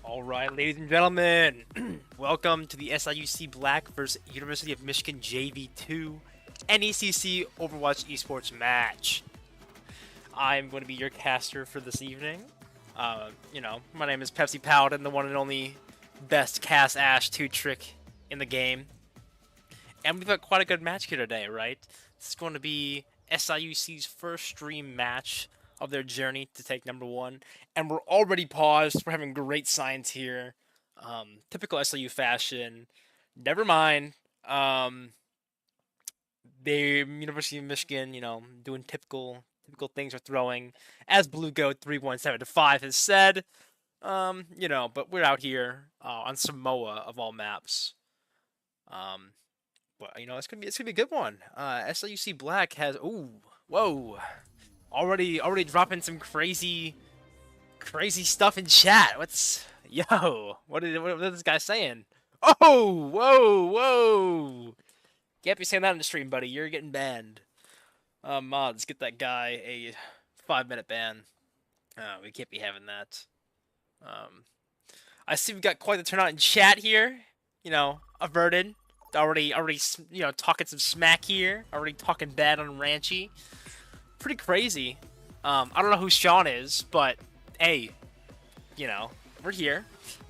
Alright, ladies and gentlemen, welcome to the SIUC Black vs. University of Michigan JV2 NECC Overwatch esports match. I'm going to be your caster for this evening. My name is Pepsi Paladin, the one and only best cast Ash 2-trick in the game. And we've got quite a good match here today, right? This is going to be SIUC's first stream match of their journey to take number one, and we're already paused. We're having great signs here. Typical SIU fashion. Never mind. The University of Michigan, doing typical things are throwing, as Blue Goat 317-5 has said. But we're out here on Samoa of all maps. But it's gonna be a good one. SIUC Black has whoa. Already dropping some crazy stuff in chat. What is this guy saying? Oh, whoa. Can't be saying that on the stream, buddy. You're getting banned. Mods, get that guy a 5-minute ban. We can't be having that. I see we got quite the turnout in chat here. Averted. Already, talking some smack here. Already talking bad on Ranchy. Pretty crazy. I don't know who Sean is, but hey, we're here,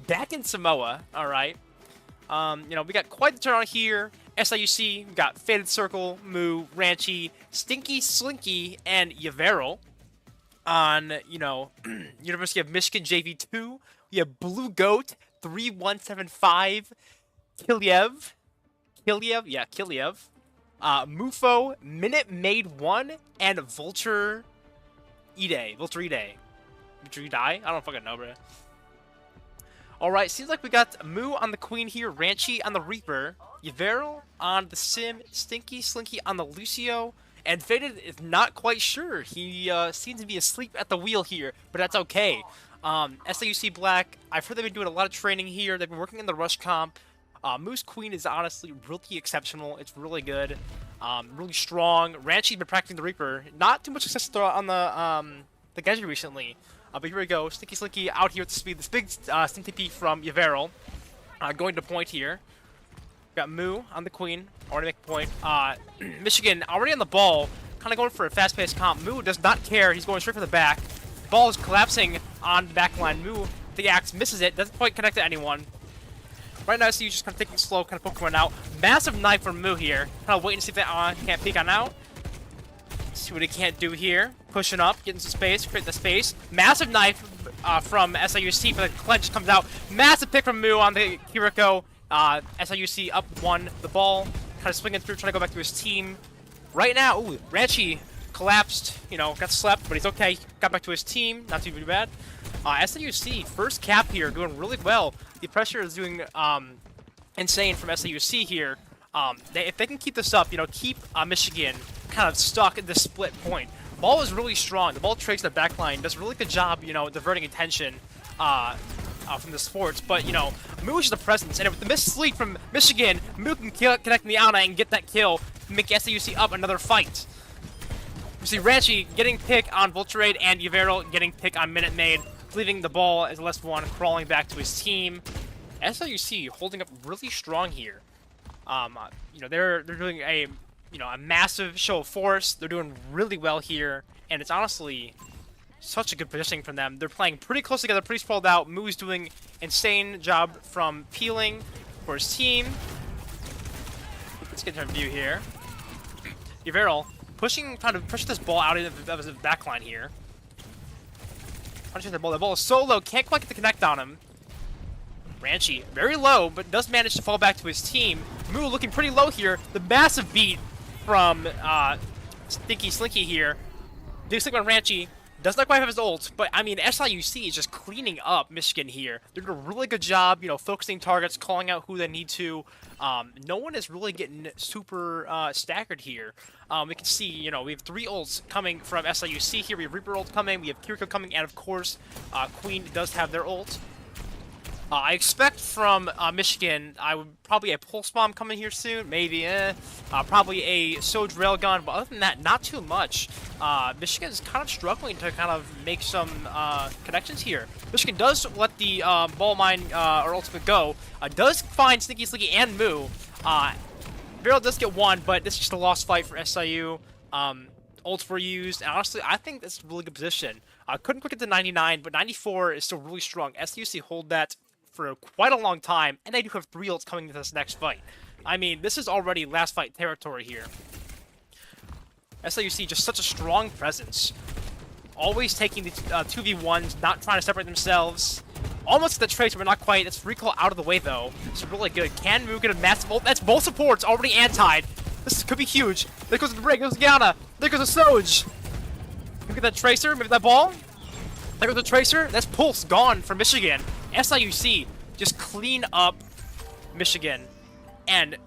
back in Samoa. All right. We got quite the turnout here. SIUC, we got Faded Circle, Moo, Ranchy, Stinky, Slinky, and Yavero. On University of Michigan JV2, we have Blue Goat 3175, Kiliev, Mufo, Minute Maid 1, and Vulture Ide. I don't fucking know, bro. Alright, seems like we got Moo on the Queen here, Ranchy on the Reaper, Yavero on the Sim, Stinky, Slinky on the Lucio, and Faded is not quite sure. He seems to be asleep at the wheel here, but that's okay. SIUC Black, I've heard they've been doing a lot of training here. They've been working in the Rush Comp. Moose Queen is honestly really exceptional. It's really good, really strong. Ranchy's been practicing the Reaper. Not too much success on the Genji recently. But here we go. Stinky Slinky out here with the speed. This big Stim TP from Yavero. Going to point here. Got Moo on the Queen. Already make a point. Michigan already on the ball. Kind of going for a fast-paced comp. Moo does not care. He's going straight for the back. Ball is collapsing on the back line. Moo, the axe, misses it. Doesn't quite connect to anyone. Right now, SIU just kind of taking it slow, kind of poking one out. Massive knife from Moo here. Kind of waiting to see if that can't peek on out. See what he can't do here. Pushing up, getting some space, creating the space. Massive knife from SIUC, but the clench comes out. Massive pick from Moo on the Kiriko. SIUC up 1, the ball. Kind of swinging through, trying to go back to his team. Right now, Ranchy collapsed. Got slept, but he's okay. Got back to his team. Not too bad. SIUC, first cap here, doing really well. The pressure is doing insane from SIUC here. If they can keep this up, keep Michigan kind of stuck at this split point. Ball is really strong. The ball trades the back line, does a really good job, diverting attention from the sports. But, Moo is the presence, and with the missed sleep from Michigan, Moo can connect in the Ana and get that kill, make SIUC up another fight. We see Ranchy getting pick on Vulturade and Yavero getting pick on Minute Maid, leaving the ball as less one, crawling back to his team. SIUC holding up really strong here. They're doing a massive show of force. They're doing really well here, and it's honestly such a good positioning from them. They're playing pretty close together, pretty sprawled out. Moo's doing insane job from peeling for his team. Let's get to a view here. Yavero trying to push this ball out of his backline here. Punching the ball. The ball is so low, can't quite get the connect on him. Ranchy, very low, but does manage to fall back to his team. Moo looking pretty low here. The massive beat from Stinky Slinky here. Big stick on Ranchy. Does not quite have his ult, but I mean, SIUC is just cleaning up Michigan here. They're doing a really good job, focusing targets, calling out who they need to. No one is really getting super staggered here. We can see, we have 3 ults coming from SIUC here. We have Reaper ult coming, we have Kiriko coming, and of course, Queen does have their ult. I expect from Michigan, I would probably a pulse bomb coming here soon, maybe, probably a Soj railgun, but other than that, not too much. Michigan's kind of struggling to kind of make some connections here. Michigan does let the ball mine or ultimate go, does find Sneaky Slinky and Moo. Barrel does get one, but this is just a lost fight for SIU. Ults were used, and honestly, I think that's a really good position. Couldn't quick it to 99, but 94 is still really strong. SIUC hold that for quite a long time, and they do have 3 ults coming into this next fight. I mean, this is already last fight territory here. SIUC just such a strong presence. Always taking the 2v1s, not trying to separate themselves. Almost the tracer, but not quite. It's recall out of the way, though. It's really good. Can Moo get a massive ult? That's both supports already antied. This could be huge. There goes the break. There goes Gianna. There goes the Soj. Look at that tracer. Maybe that ball. There goes the tracer. That's Pulse gone for Michigan. SIUC just clean up Michigan. And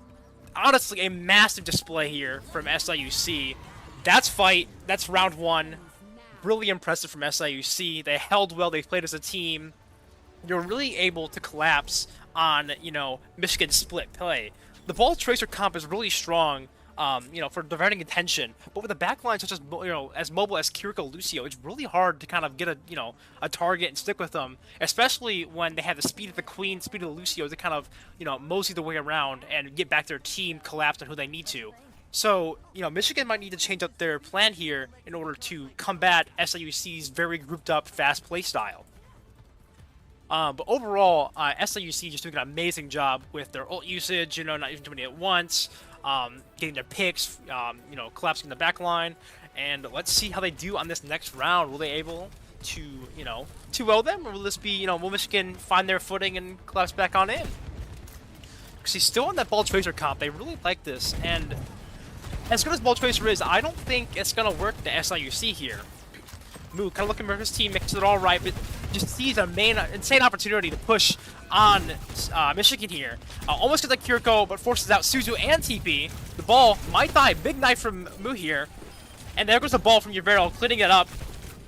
honestly, a massive display here from SIUC. That's fight. That's round 1. Really impressive from SIUC. They held well. They played as a team. You're really able to collapse on, you know, Michigan's split play. The ball tracer comp is really strong, you know, for diverting attention. But with a backline such as, you know, as mobile as Kiriko Lucio, it's really hard to kind of get a, you know, a target and stick with them, especially when they have the speed of the Queen, speed of the Lucio to kind of, you know, mosey the way around and get back their team collapsed on who they need to. So, you know, Michigan might need to change up their plan here in order to combat SIUC's very grouped up, fast play style. But overall, SIUC just doing an amazing job with their ult usage, you know, not using too many at once, getting their picks, you know, collapsing the back line. And let's see how they do on this next round. Will they able to, you know, 2-0 them? Or will this be, you know, will Michigan find their footing and collapse back on in? Because he's still in that ball tracer comp. They really like this. And as good as ball tracer is, I don't think it's going to work to SIUC here. Moo kind of looking for his team, makes it all right, but just sees a insane opportunity to push on Michigan here. Almost gets a Kiriko, but forces out Suzu and TP. The ball might die. Big knife from Moo here. And there goes the ball from Yubero, cleaning it up,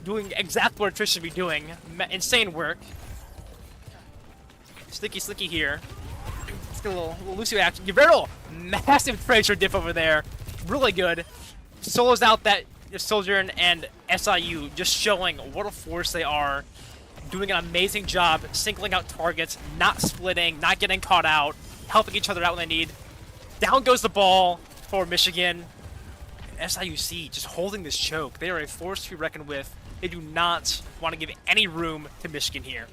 doing exactly what Trish should be doing. Insane work. Slicky Slicky here. Let's get a little Lucio action. Yubero, massive tracer diff over there. Really good. Solos out that Sojourn and SIU, just showing what a force they are. Doing an amazing job singling out targets, not splitting, not getting caught out, helping each other out when they need. Down goes the ball for Michigan. SIUC just holding this choke. They are a force to be reckoned with. They do not want to give any room to Michigan here.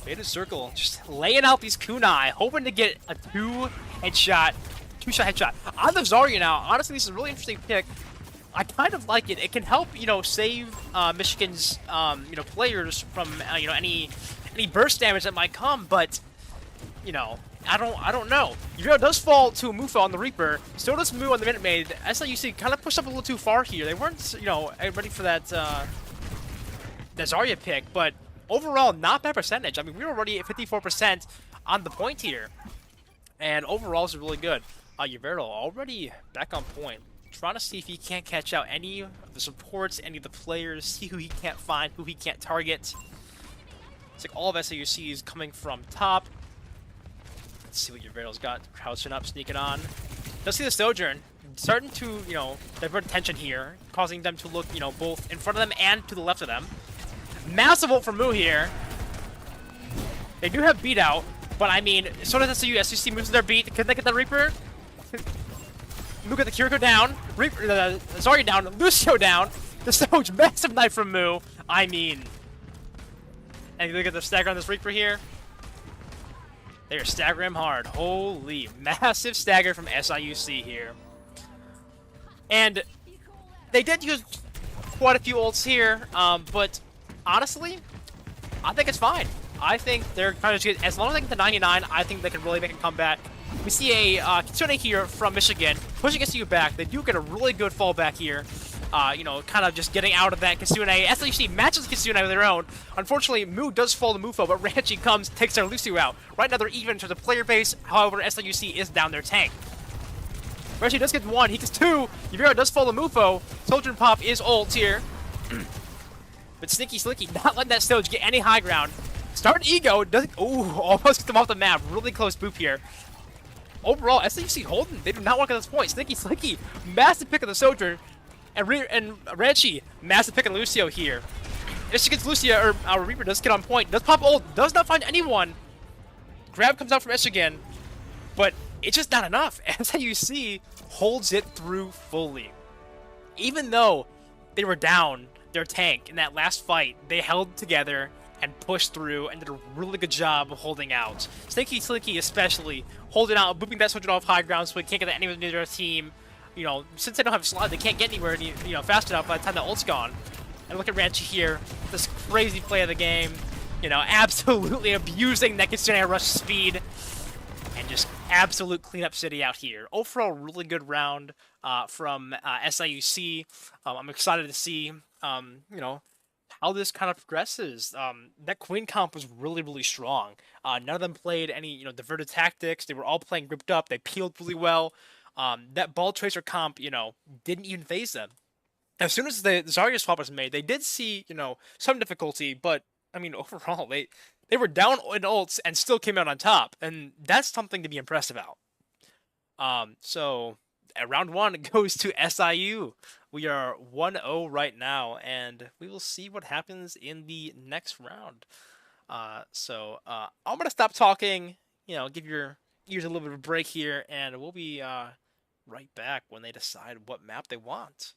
Faded Circle, just laying out these kunai, hoping to get a two-shot headshot. On the Zarya now, honestly, this is a really interesting pick. I kind of like it. It can help, you know, save Michigan's, you know, players from, you know, any burst damage that might come. But, you know, I don't know. Yubero does fall to a Mufa on the Reaper. So does Mu on the Minute Maid. SIUC kind of pushed up a little too far here. They weren't, you know, ready for that Zarya pick, but overall, not bad percentage. I mean, we were already at 54% on the point here. And overall, this is really good. Yubero already back on point. Trying to see if he can't catch out any of the supports, any of the players, see who he can't find, who he can't target. It's like all of SIUC is coming from top. Let's see what Yubero's got. Crouching up, sneaking on. Does see the Sojourn. Starting to, you know, divert attention here, causing them to look, you know, both in front of them and to the left of them. Massive ult from Mu here. They do have beat out, but I mean, so does SIU. SIUC moves to their beat. Can they get the Reaper? Mu got the Kiriko down. Reaper, Zarya down. Lucio down. The Soj, massive knife from Mu. I mean, and you look at the stagger on this Reaper here. They are staggering him hard. Holy, massive stagger from SIUC here. And they did use quite a few ults here, but honestly, I think it's fine. I think they're kind of good. As long as they get to 99, I think they can really make a comeback. We see a Kitsune here from Michigan, pushing SU back. They do get a really good fallback here. You know, kind of just getting out of that Kitsune. SLUC matches Kitsune with their own. Unfortunately, Mu does fall to Mufo, but Ranchi comes, takes their Lucio out. Right now they're even in terms of player base. However, SLUC is down their tank. Ranchi does get 1, he gets 2. Yubero does fall to Mufo. Soldier and Pop is ult here. But Sneaky Slinky not letting that Stoge get any high ground. Start Ego, doesn't, ooh, almost gets them off the map. Really close boop here. Overall, SIUC holding, they do not want to get this point. Sneaky Slinky, massive pick of the Soldier. And Ranchi, massive pick on Lucio here. If she gets Lucia, or our Reaper does get on point, does pop ult, does not find anyone. Grab comes out from Michigan, but it's just not enough. SIUC holds it through fully. Even though they were down their tank in that last fight, they held together and pushed through and did a really good job of holding out. Sneaky Slinky especially, holding out, booping that soldier off high ground so he can't get that anywhere near their team. You know, since they don't have a slot, they can't get anywhere fast enough by the time the ult's gone. And look at Ranchi here, this crazy play of the game. You know, absolutely abusing that Kitsune Rush speed. And just absolute cleanup city out here. Overall, really good round from SIUC. I'm excited to see, you know, how this kind of progresses. That Queen comp was really, really strong. None of them played any, diverted tactics. They were all playing gripped up. They peeled really well. That Ball Tracer comp, didn't even phase them. As soon as the Zarya swap was made, they did see, some difficulty, but, I mean, overall, they were down in ults and still came out on top, and that's something to be impressed about. So, round one goes to SIU. We are 1-0 right now, and we will see what happens in the next round. I'm going to stop talking, give your ears a little bit of a break here, and we'll be right back when they decide what map they want.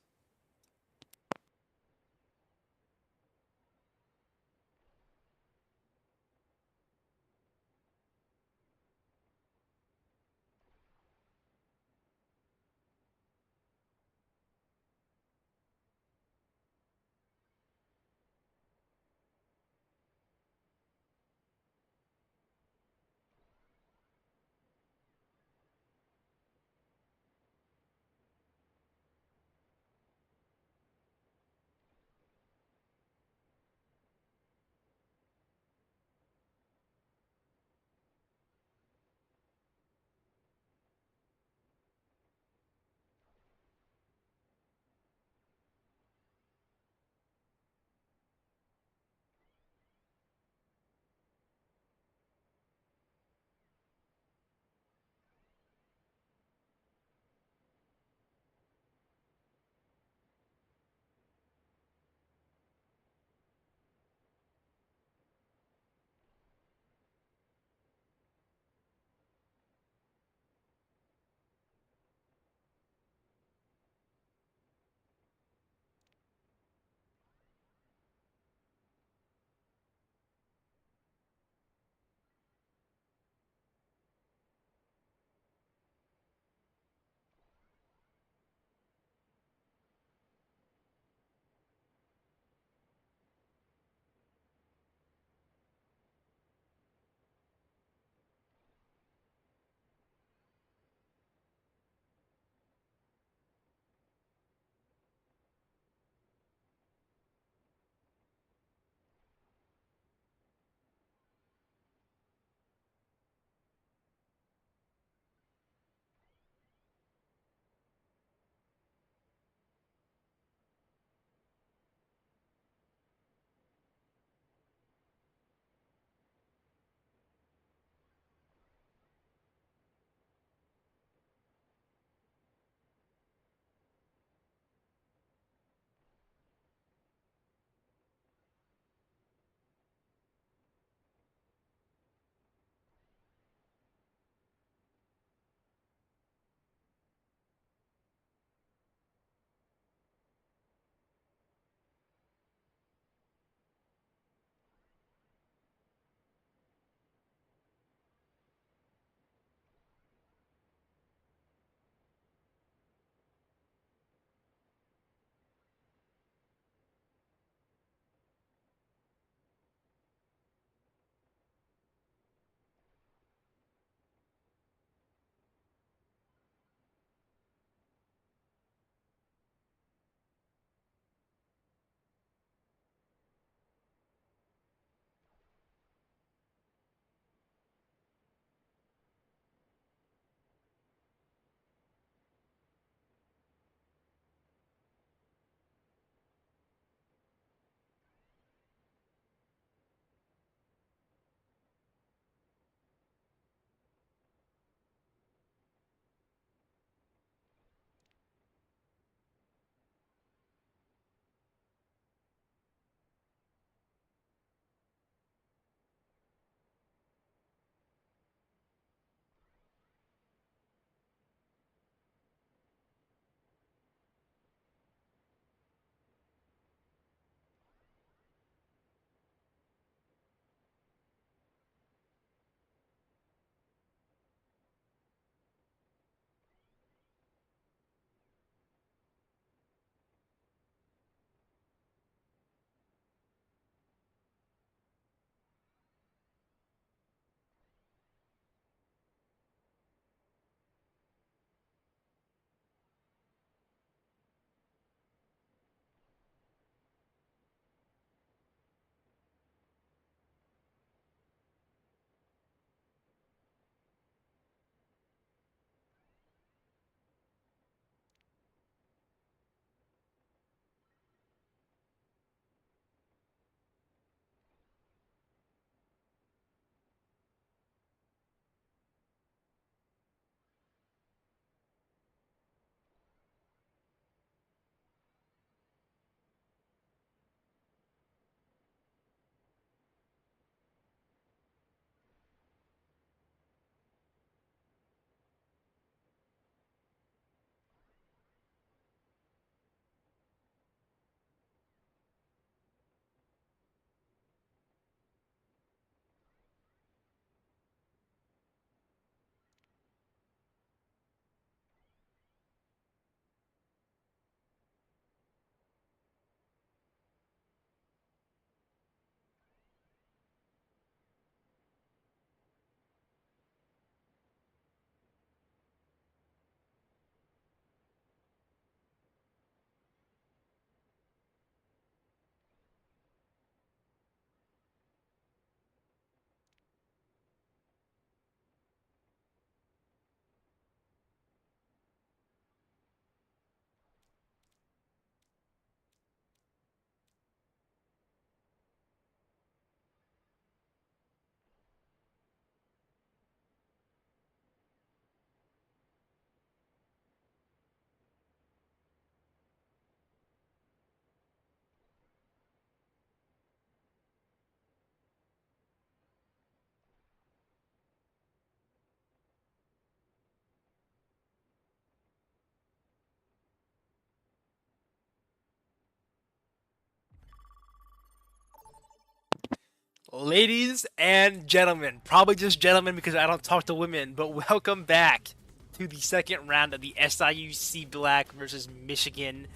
Ladies and gentlemen, probably just gentlemen because I don't talk to women, but welcome back to the second round of the SIUC Black versus Michigan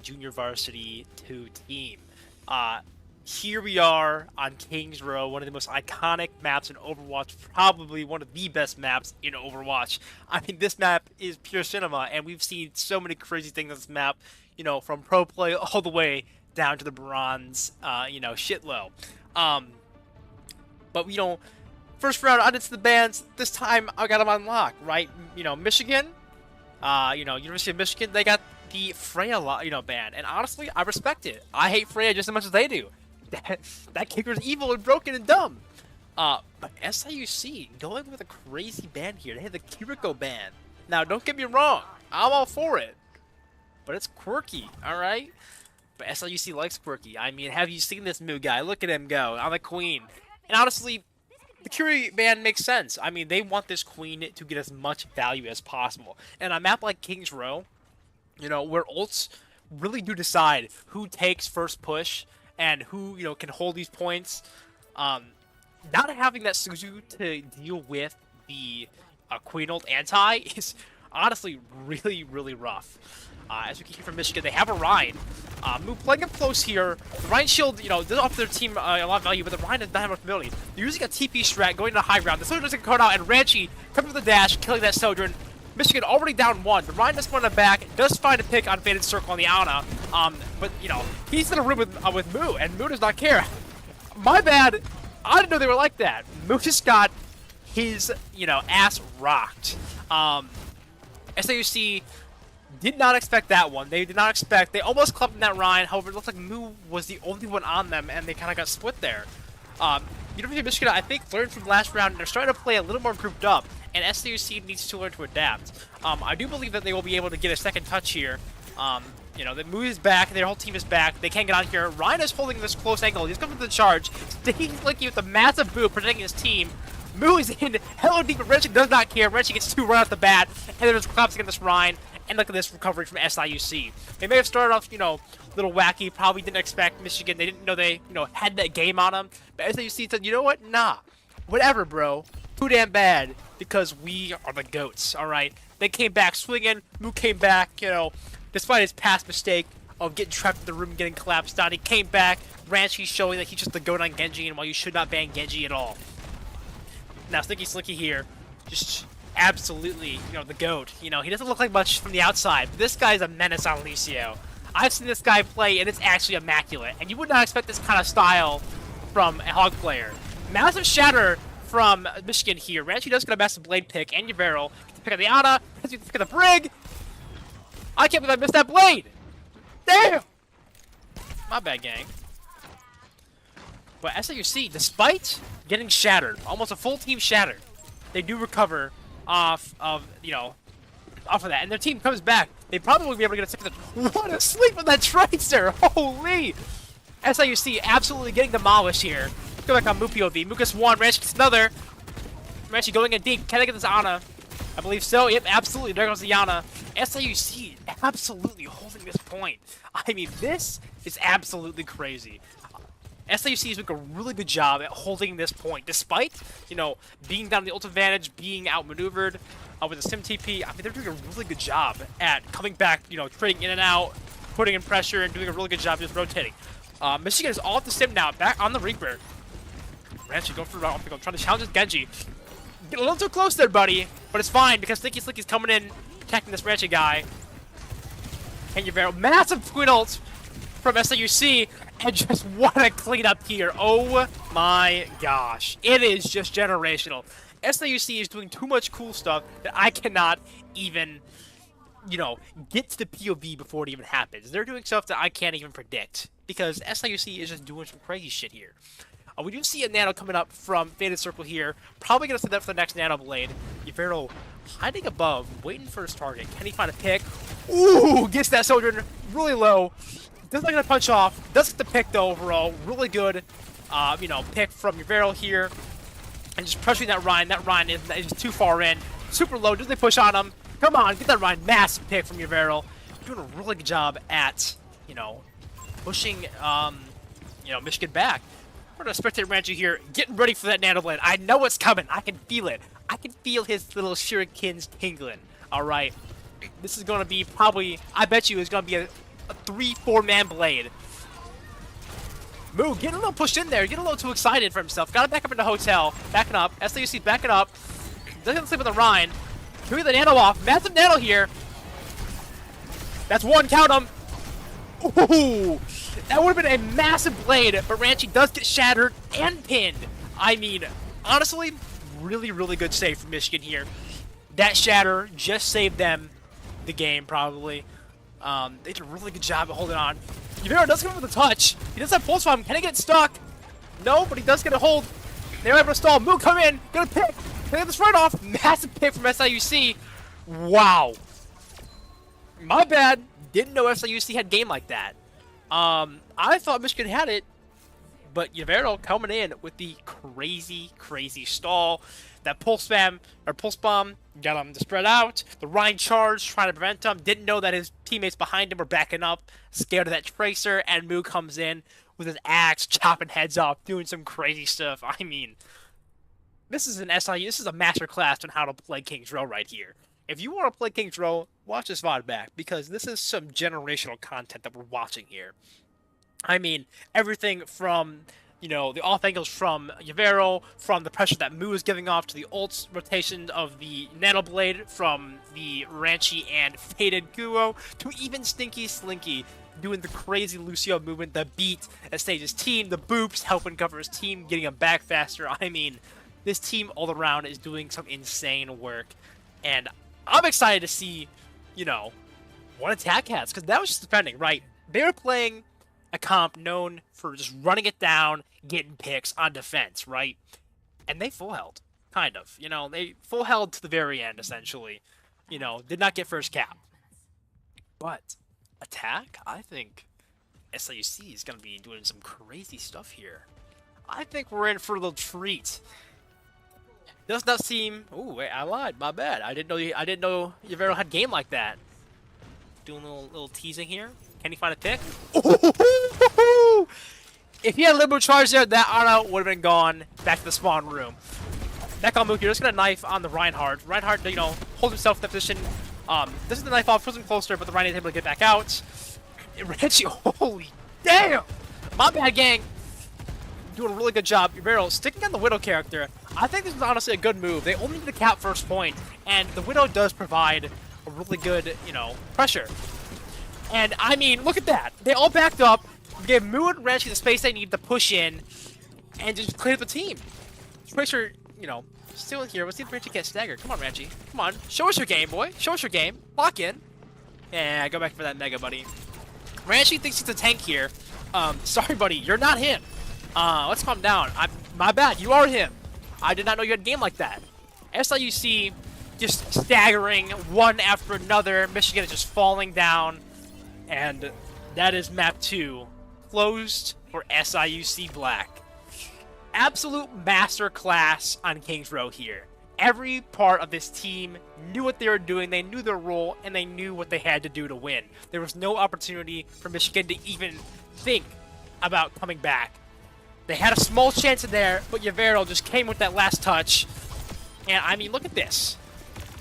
Junior Varsity 2 team. Here we are on Kings Row, one of the most iconic maps in Overwatch, probably one of the best maps in Overwatch. I mean, this map is pure cinema, and we've seen so many crazy things on this map, you know, from pro play all the way down to the bronze, shit low. But, you know, first round, I did the bans. This time, I got them on lock, right? You know, Michigan, University of Michigan, they got the Freya, ban. And honestly, I respect it. I hate Freya just as much as they do. That kicker's evil and broken and dumb. But SIUC, going with a crazy ban here. They have the Kiriko ban. Now, don't get me wrong. I'm all for it. But it's quirky, alright? But SIUC likes quirky. I mean, have you seen this new guy? Look at him go on the queen. And honestly, the Curie ban makes sense. I mean, they want this queen to get as much value as possible. And on a map like Kings Row, you know, where ults really do decide who takes first push and who, you know, can hold these points, not having that Suzu to deal with the queen ult anti is honestly really, really rough. As we can hear from Michigan, they have a Ryan. Move playing up close here. The Ryan shield, you know, does offer their team a lot of value, but the Ryan does not have much ability. They're using a TP strat, going to high ground. The Sojourn doesn't get caught out, and Ranchi comes with the dash, killing that Sojourn. Michigan already down one. The Ryan does one in the back, does find a pick on Faded Circle on the Ana. But, you know, he's in a room with Moo, and Moo does not care. My bad. I didn't know they were like that. Moo just got his, you know, ass rocked. SIUC did not expect that one. They did not expect. They almost clubbed in that Ryan. However, it looked like Moo was the only one on them, and they kind of got split there. University of Michigan, I think, learned from last round, and they're starting to play a little more grouped up, and SIUC needs to learn to adapt. I do believe that they will be able to get a second touch here. You know, the Moo is back, their whole team is back. They can't get on here. Ryan is holding this close angle. He's coming to the charge, sticking Slinky with a massive boot, protecting his team. Moo is in hella deep, but Wrenching does not care. Wrenching gets two right off the bat, and they're just collapsing against this Ryan. And look at this recovery from SIUC. They may have started off, you know, a little wacky. Probably didn't expect Michigan. They didn't know they, you know, had that game on them. But SIUC said, you know what? Nah. Whatever, bro. Too damn bad. Because we are the GOATs, alright? They came back swinging. Moo came back, you know, despite his past mistake of getting trapped in the room and getting collapsed on. He came back. Ranchi showing that he's just the GOAT on Genji, and while you should not ban Genji at all. Now, Slinky here, just absolutely, you know, the GOAT. You know, he doesn't look like much from the outside, but this guy's a menace on Licio. I've seen this guy play, and it's actually immaculate. And you would not expect this kind of style from a Hog player. Massive shatter from Michigan here. Ranchi does get a massive blade pick, and Yverl gets to pick up the Ana, gets to pick up the Brig. I can't believe I missed that blade. Damn! My bad, gang. But SIUC, despite getting shattered, almost a full team shattered, they do recover off of that, and their team comes back. They probably won't be able to get a second. What a sleep on that Tracer! Holy! SIUC absolutely getting demolished here. Let's go back on Moo POV. Moo gets one, Ranch gets another. Ranch going in deep. Can I get this Ana? I believe so. Yep, absolutely. There goes the Ana. SIUC absolutely holding this point. I mean, this is absolutely crazy. SIUC is doing a really good job at holding this point, despite, you know, being down the ult advantage, being outmaneuvered with a Sim TP. I mean, they're doing a really good job at coming back, you know, trading in and out, putting in pressure, and doing a really good job just rotating. Michigan is all at the Sim now, back on the Reaper. Ranchi going for the round, trying to challenge his Genji. Get a little too close there, buddy, but it's fine because Slinky's coming in, attacking this Ranchi guy. And Yverl, massive queen ult from SIUC, and just what a cleanup here. Oh my gosh. It is just generational. SIUC is doing too much cool stuff that I cannot even, you know, get to the POV before it even happens. They're doing stuff that I can't even predict because SIUC is just doing some crazy shit here. We do see a Nano coming up from Faded Circle here. Probably going to set up for the next Nano Blade. Yverl hiding above, waiting for his target. Can he find a pick? Ooh, gets that Sojourn really low. Does not get a punch off. Does get the pick though overall. Really good, you know, pick from Yverl here. And just pressuring that Ryan. That Ryan is just too far in. Super low. Does they push on him? Come on, get that Ryan. Massive pick from Yverl. Doing a really good job at, you know, pushing, you know, Michigan back. We're gonna spectate Ranchi here, getting ready for that Nano Blade. I know what's coming. I can feel it. I can feel his little shurikens tingling. All right, this is gonna be probably. I bet you it's gonna be a 3-4 man blade. Moo, getting a little pushed in there, getting a little too excited for himself. Gotta back up in the hotel. Backing up. SIUC backing up. Doesn't sleep with the Rhine. Can we get the Nano off? Massive Nano here. That's one, count him. Ooh, that would have been a massive blade, but Ranchi does get shattered and pinned. I mean, honestly, really, really good save from Michigan here. That shatter just saved them the game, probably. They did a really good job of holding on. Yubero does come with a touch. He does have pulse bomb. Can he get stuck? No, but he does get a hold. They're able to stall. Moo, come in. Get a pick. Can they get this right off? Massive pick from SIUC. Wow. My bad. Didn't know SIUC had game like that. I thought Michigan had it, but Yubero coming in with the crazy, crazy stall. That pulse bomb got him to spread out. The Rhine charge trying to prevent him. Didn't know that his teammates behind him were backing up, scared of that tracer, and Moo comes in with his axe, chopping heads off, doing some crazy stuff. I mean, this is an SIU. This is a master class on how to play King's Row right here. If you want to play King's Row, watch this VOD back, because this is some generational content that we're watching here. I mean, everything from, you know, the off angles from Yubero, from the pressure that Moo is giving off to the ult rotation of the Nano Blade from the Ranchi and Faded Guo, to even Stinky Slinky doing the crazy Lucio movement, the beat that stays his team, the boops helping cover his team, getting him back faster. I mean, this team all around is doing some insane work, and I'm excited to see, you know, what Attack has, because that was just defending, right? They were playing a comp known for just running it down, getting picks on defense, right? And they full held, kind of. You know, they full held to the very end, essentially. You know, did not get first cap. But Attack, I think SIUC is going to be doing some crazy stuff here. I think we're in for a little treat. Does not seem... Oh, wait, I lied. My bad. I didn't know Yubero had game like that. Doing a little teasing here. Can he find a pick? If he had a liberal charge there, that auto would have been gone back to the spawn room. Back on Mookie, just gonna knife on the Reinhardt. Reinhardt, you know, holds himself in that position. This is the knife off, puts him closer, but the Reinhardt is able to get back out. Ranchi, holy damn! My bad, gang. Doing a really good job. Yubero sticking on the Widow character. I think this is honestly a good move. They only need to cap first point, and the Widow does provide a really good, you know, pressure. And, I mean, look at that. They all backed up, gave Moo and Ranchi the space they need to push in, and just clear the team. Tracer, you know, still in here. Let's see if Ranchi gets staggered. Come on, Ranchi. Come on. Show us your game, boy. Show us your game. Lock in. Yeah, go back for that Mega, buddy. Ranchi thinks he's a tank here. Sorry, buddy. You're not him. Let's calm down. My bad. You are him. I did not know you had a game like that. SIUC just staggering one after another. Michigan is just falling down. And that is map 2, closed for SIUC Black. Absolute masterclass on King's Row here. Every part of this team knew what they were doing, they knew their role, and they knew what they had to do to win. There was no opportunity for Michigan to even think about coming back. They had a small chance in there, but Yubero just came with that last touch. And, I mean, look at this.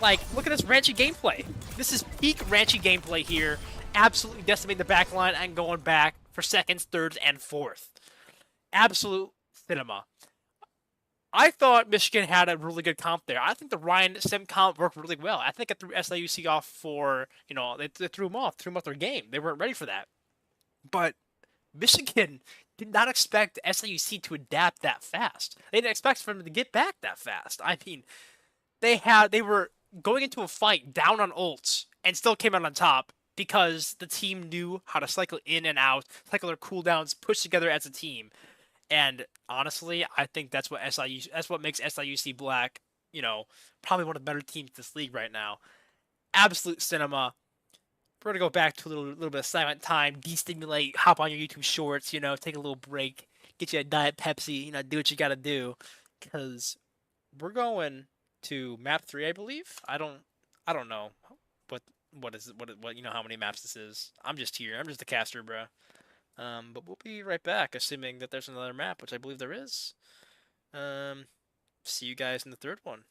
Like, look at this Ranchi gameplay. This is peak Ranchi gameplay here. Absolutely decimating the back line and going back for seconds, thirds, and fourth. Absolute cinema. I thought Michigan had a really good comp there. I think the Ryan sim comp worked really well. I think it threw SIUC off for, you know, they threw them off their game. They weren't ready for that. But Michigan did not expect SIUC to adapt that fast. They didn't expect for them to get back that fast. I mean, they were going into a fight down on ults and still came out on top, because the team knew how to cycle in and out, cycle their cooldowns, push together as a team. And honestly, I think that's what makes SIUC Black, you know, probably one of the better teams in this league right now. Absolute cinema. We're gonna go back to a little bit of silent time, destimulate, hop on your YouTube shorts, you know, take a little break, get you a Diet Pepsi, you know, do what you gotta do. Because we're going to map 3, I believe. I don't know what is it, what you know how many maps this is. I'm just here. I'm just a caster, bro. But we'll be right back, assuming that there's another map, which I believe there is. See you guys in the third one.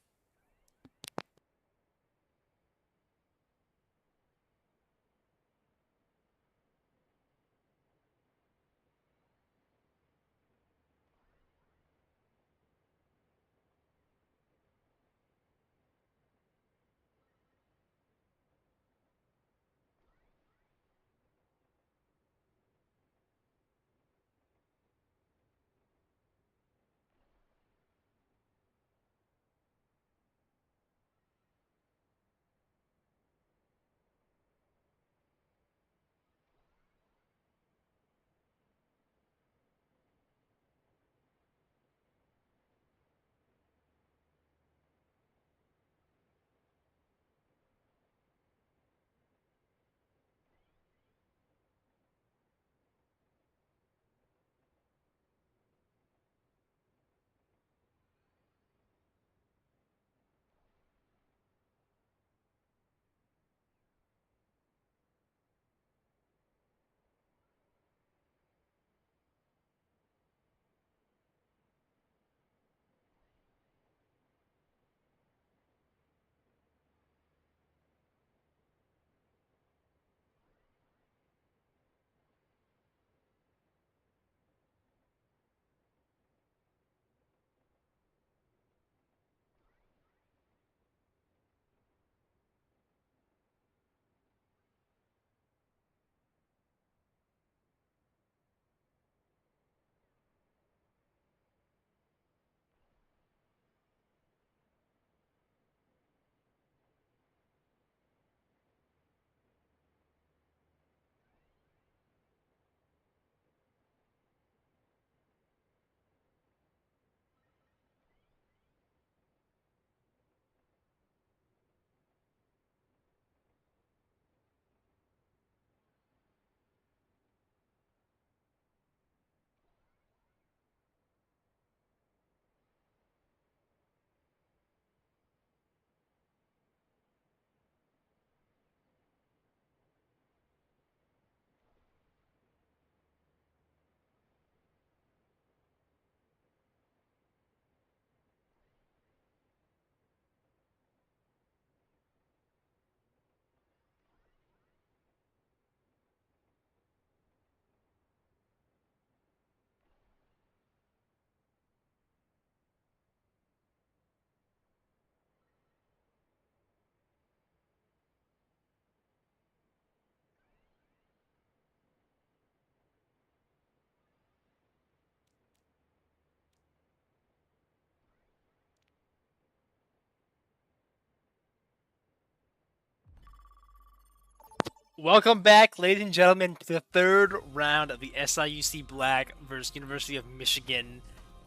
Welcome back, ladies and gentlemen, to the third round of the SIUC Black versus University of Michigan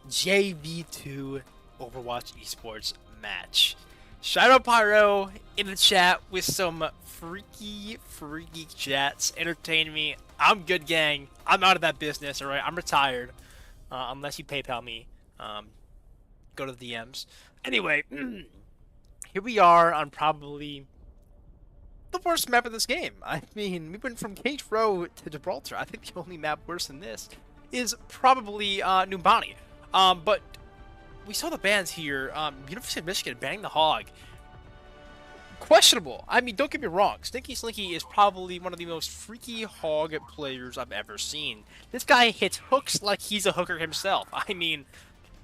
JV2 Overwatch Esports match. Shadow Pyro in the chat with some freaky chats. Entertain me. I'm good, gang. I'm out of that business, alright? I'm retired. Unless you PayPal me. Go to the DMs. Anyway, here we are on probably the worst map of this game. I mean, we went from Cage Row to Gibraltar. I think the only map worse than this is probably Numbani. But we saw the bans here. University of Michigan banning the Hog. Questionable. I mean, don't get me wrong. Stinky Slinky is probably one of the most freaky Hog players I've ever seen. This guy hits hooks like he's a hooker himself. I mean,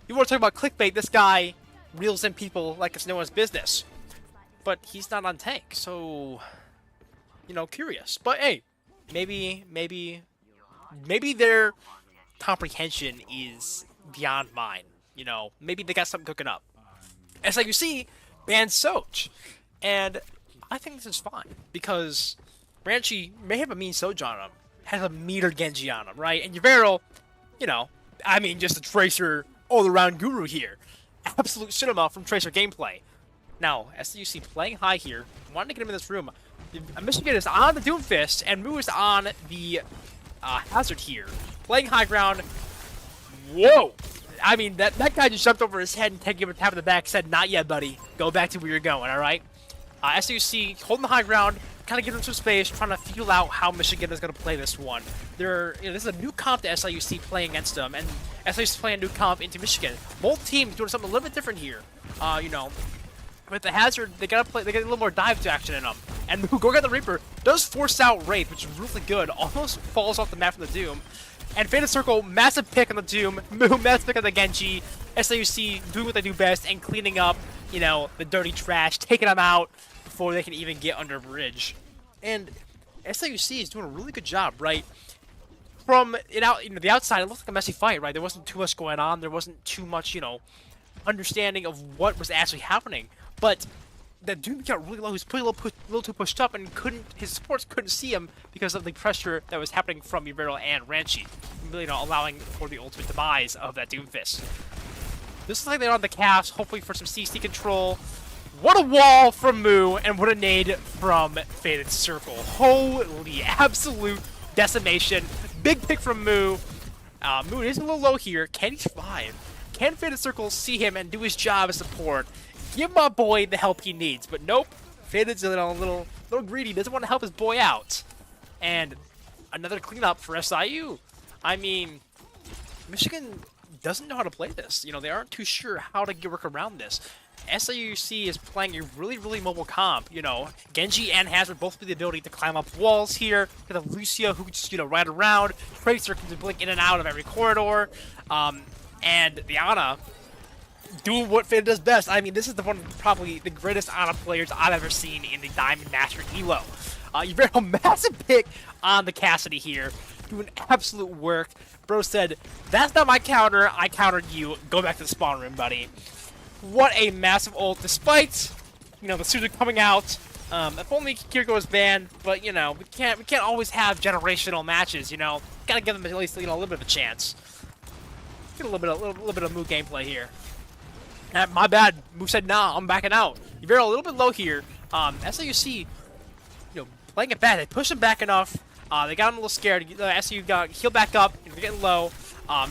you want to talk about clickbait, this guy reels in people like it's no one's business. But he's not on tank, so, you know, curious. But hey, maybe their comprehension is beyond mine. You know, maybe they got something cooking up. As like you see, banned Soch. And I think this is fine, because Ranchi may have a mean Soch on him, has a meter Genji on him, right? And Yavero, you know, I mean, just a Tracer all-around guru here. Absolute cinema from Tracer gameplay. Now, SIUC playing high here, wanting to get him in this room. Michigan is on the Doomfist, and Moo is on the Hazard here. Playing high ground. Whoa! I mean, that guy just jumped over his head and gave him a tap in the back, said, "Not yet, buddy. Go back to where you're going, alright?" SIUC holding the high ground, kind of give them some space, trying to feel out how Michigan is going to play this one. This is a new comp to SIUC playing against them, and SIUC is playing a new comp into Michigan. Both teams doing something a little bit different here. With the Hazard, they get a little more dive action in them. And Go Get the Reaper does force out Wraith, which is really good. Almost falls off the map from the Doom. And Faded Circle, massive pick on the Doom, massive pick on the Genji. SIUC doing what they do best and cleaning up, the dirty trash, taking them out before they can even get under a bridge. And SIUC is doing a really good job, right? From the outside, it looked like a messy fight, right? There wasn't too much going on. There wasn't too much, understanding of what was actually happening. But the Doom got really low. He was pretty a little too pushed up, and his supports couldn't see him because of the pressure that was happening from Uvero and Ranchi, allowing for the ultimate demise of that Doomfist. This is like they're on the cast, hopefully for some CC control. What a wall from Moo, and what a nade from Faded Circle. Holy absolute decimation. Big pick from Moo. Moo is a little low here. Can he survive? Can Faded Circle see him and do his job as support? Give my boy the help he needs, but nope. Faded's a little greedy. Doesn't want to help his boy out. And another cleanup for SIU. I mean, Michigan doesn't know how to play this. They aren't too sure how to work around this. SIUC is playing a really, really mobile comp. Genji and Hazard both with the ability to climb up walls here. You have Lucio who can just, ride around. Tracer can blink in and out of every corridor. And the Ana doing what Faded does best. I mean, this is probably the greatest Ana players I've ever seen in the Diamond Master Elo. You very massive pick on the Cassidy here, doing absolute work. Bro said, "That's not my counter. I countered you. Go back to the spawn room, buddy." What a massive ult, despite the Suzu coming out. If only Kiriko was banned, but we can't always have generational matches. Gotta give them at least a little bit of a chance. Get a little bit of Moo gameplay here. My bad. Moo said, "Nah, I'm backing out." You're a little bit low here. SIUC, playing it bad. They pushed him back enough. They got him a little scared. SIU got healed back up. They're getting low.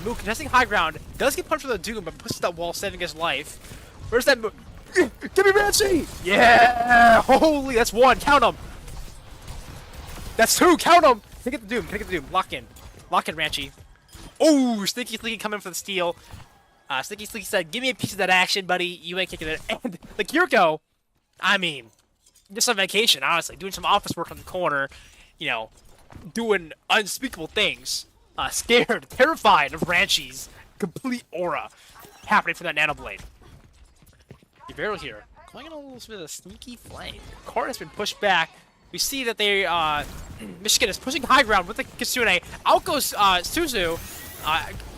Moo contesting high ground. Does get punched with a Doom, but pushes that wall, saving his life. Where's that Moo? Give me Ranchi! Yeah! Holy, that's one. Count him. That's two. Count him. Can I get the Doom? Can I get the Doom? Lock in. Lock in, Ranchi. Oh, Sneaky Sleeky coming for the steal. Sneaky Sleeky said, "Give me a piece of that action, buddy. You ain't kicking it." And the Kiriko, I mean, just on vacation, honestly. Doing some office work on the corner. Doing unspeakable things. Scared, terrified of Ranchi's complete aura happening from that Nano Blade. Uvero here, going in a little bit of a sneaky flame. Court has been pushed back. We see that they, Michigan is pushing high ground with the Kitsune. Out goes Suzu.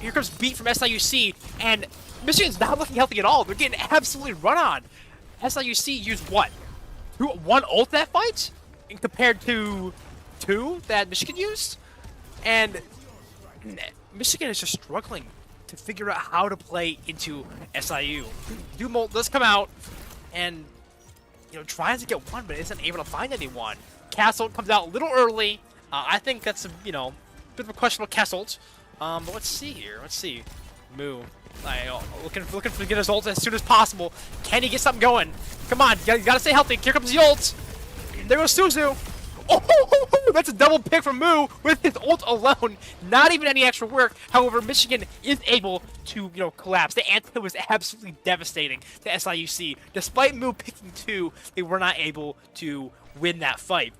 Here comes Beat from SIUC, and Michigan's not looking healthy at all. They're getting absolutely run on. SIUC used what? One ult that fight? Compared to two that Michigan used? And Michigan is just struggling to figure out how to play into SIU. Doom ult does come out, and tries to get one, but isn't able to find anyone. Castle comes out a little early. I think that's a bit of a questionable Castle. But let's see here. Let's see. Moo, looking to get his ult as soon as possible. Can he get something going? Come on, you gotta stay healthy. Here comes the ult. There goes Suzu. Oh, that's a double pick from Moo with his ult alone. Not even any extra work. However, Michigan is able to, collapse. The anti was absolutely devastating to SIUC. Despite Moo picking two, they were not able to win that fight.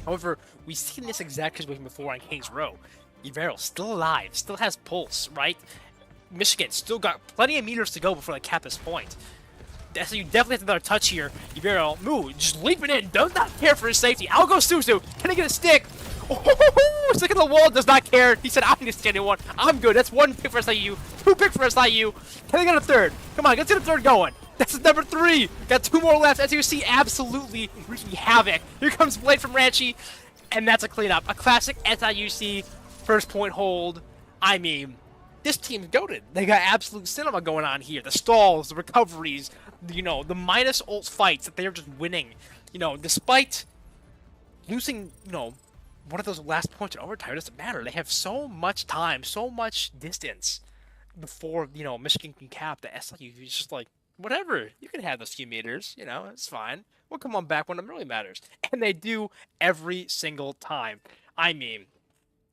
However, we've seen this exact situation before on King's Row. Uvero still alive, still has pulse, right? Michigan still got plenty of meters to go before they cap this point. So you definitely have another touch here. Uvero, Moo, just leaping in, does not care for his safety. Out goes Suzu. Can I get a stick? Oh, stick in the wall, does not care. He said, "I need to stand in one. I'm good." That's one pick for SIU. Two pick for SIU. Can I get a third? Come on, let's get a third going. That's number 3. Got 2 more left. As you see, absolutely wreaking havoc. Here comes Blade from Ranchi, and that's a cleanup. A classic SIUC first point hold. I mean, this team's goated. They got absolute cinema going on here. The stalls, the recoveries, the minus ult fights that they're just winning. Despite losing, one of those last points in overtime, it doesn't matter. They have so much time, so much distance before, Michigan can cap the SIU. It's just like, whatever. You can have those few meters, you know, it's fine. We'll come on back when it really matters. And they do every single time. I mean,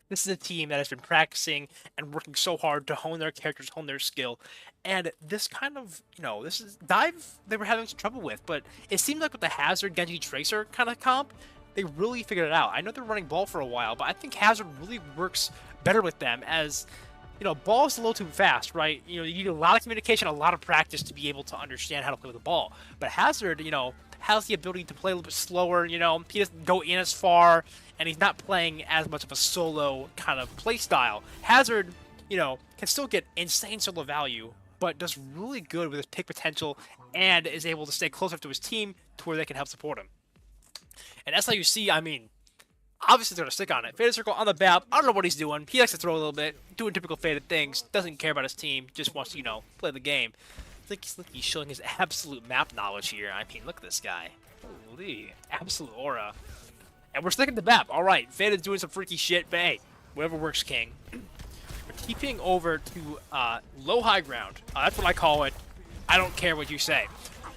this is a team that has been practicing and working so hard to hone their characters, hone their skill. And this kind of, this is dive they were having some trouble with, but it seemed like with the Hazard Genji Tracer kind of comp, they really figured it out. I know they're running ball for a while, but I think Hazard really works better with them as ball is a little too fast, right? You need a lot of communication, a lot of practice to be able to understand how to play with the ball. But Hazard, has the ability to play a little bit slower. He doesn't go in as far, and he's not playing as much of a solo kind of play style. Hazard, can still get insane solo value, but does really good with his pick potential and is able to stay close up to his team to where they can help support him. And SIUC, I mean, obviously they're going to stick on it. Faded circle on the BAP. I don't know what he's doing. He likes to throw a little bit, doing typical faded things. Doesn't care about his team. Just wants to, play the game. I think he's showing his absolute map knowledge here. I mean, look at this guy. Holy, absolute aura. And we're sticking to BAP. All right, Faded's doing some freaky shit, but hey, whatever works, King. We're TPing over to low high ground. That's what I call it. I don't care what you say.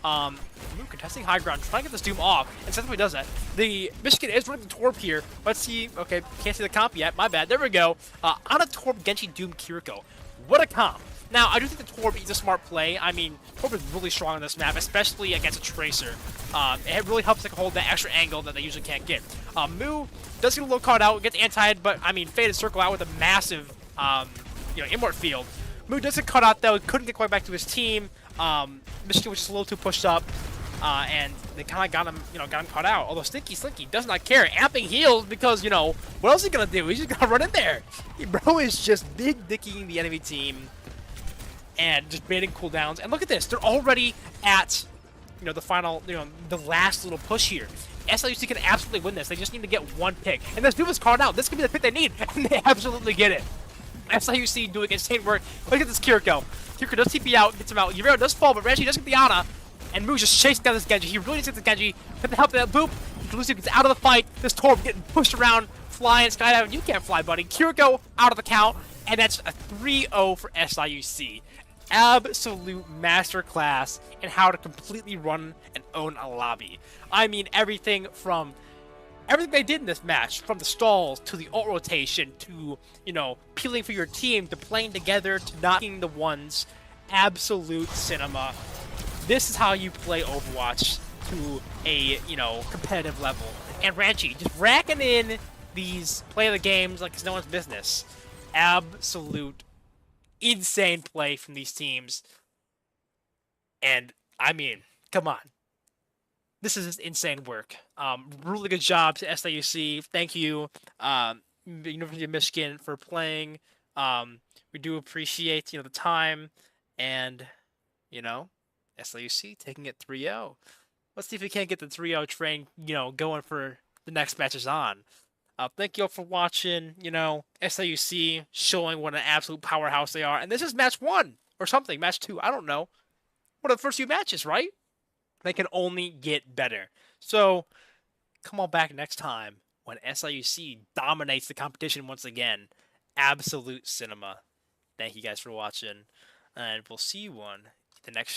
Mook contesting high ground, trying to get this Doom off, and Sethway does that. The Michigan is running the Torp here. Let's see. Okay, can't see the comp yet. My bad. There we go. On a Torp Genji Doom Kiriko. What a comp. Now, I do think the Torp is a smart play. I mean, Torp is really strong on this map, especially against a Tracer. It really helps to hold that extra angle that they usually can't get. Moo does get a little caught out, gets anti-ed, but I mean, Faded circle out with a massive, immort field. Moo does get caught out though, couldn't get quite back to his team. Michigan was just a little too pushed up, and they kind of got him caught out. Although Slinky does not care, amping heals because what else is he gonna do? He's just gonna run in there. Bro is just big dicking the enemy team and just baiting cooldowns. And look at this, they're already at the final, the last little push here. SIUC can absolutely win this. They just need to get one pick, and this dude was called out. This could be the pick they need, and they absolutely get it. SIUC doing insane work. Look at this Kiriko. Kiriko does TP out, gets him out. Yureo does fall, but Ranchi does get the Ana. And Moo just chasing down this Genji. He really needs to get the Genji. With the help of that boop, Lucio gets out of the fight. This Torb getting pushed around, flying, skydiving. You can't fly, buddy. Kiriko out of the count, and that's a 3-0 for SIUC. Absolute masterclass in how to completely run and own a lobby. I mean, everything they did in this match, from the stalls to the ult rotation to, peeling for your team to playing together to knocking the ones. Absolute cinema. This is how you play Overwatch to a, competitive level. And Ranchi just racking in these play of the games like it's no one's business. Absolute insane play from these teams. And, I mean, come on. This is just insane work. Really good job to SIUC. Thank you, University of Michigan, for playing. We do appreciate, the time. And, SIUC taking it 3-0. Let's see if we can't get the 3-0 train, going for the next matches on. Thank you all for watching, SIUC showing what an absolute powerhouse they are. And this is match 1 or something, match 2, I don't know. What are the first few matches, right? They can only get better. So, come on back next time when SIUC dominates the competition once again. Absolute cinema. Thank you guys for watching, and we'll see you on the next stream.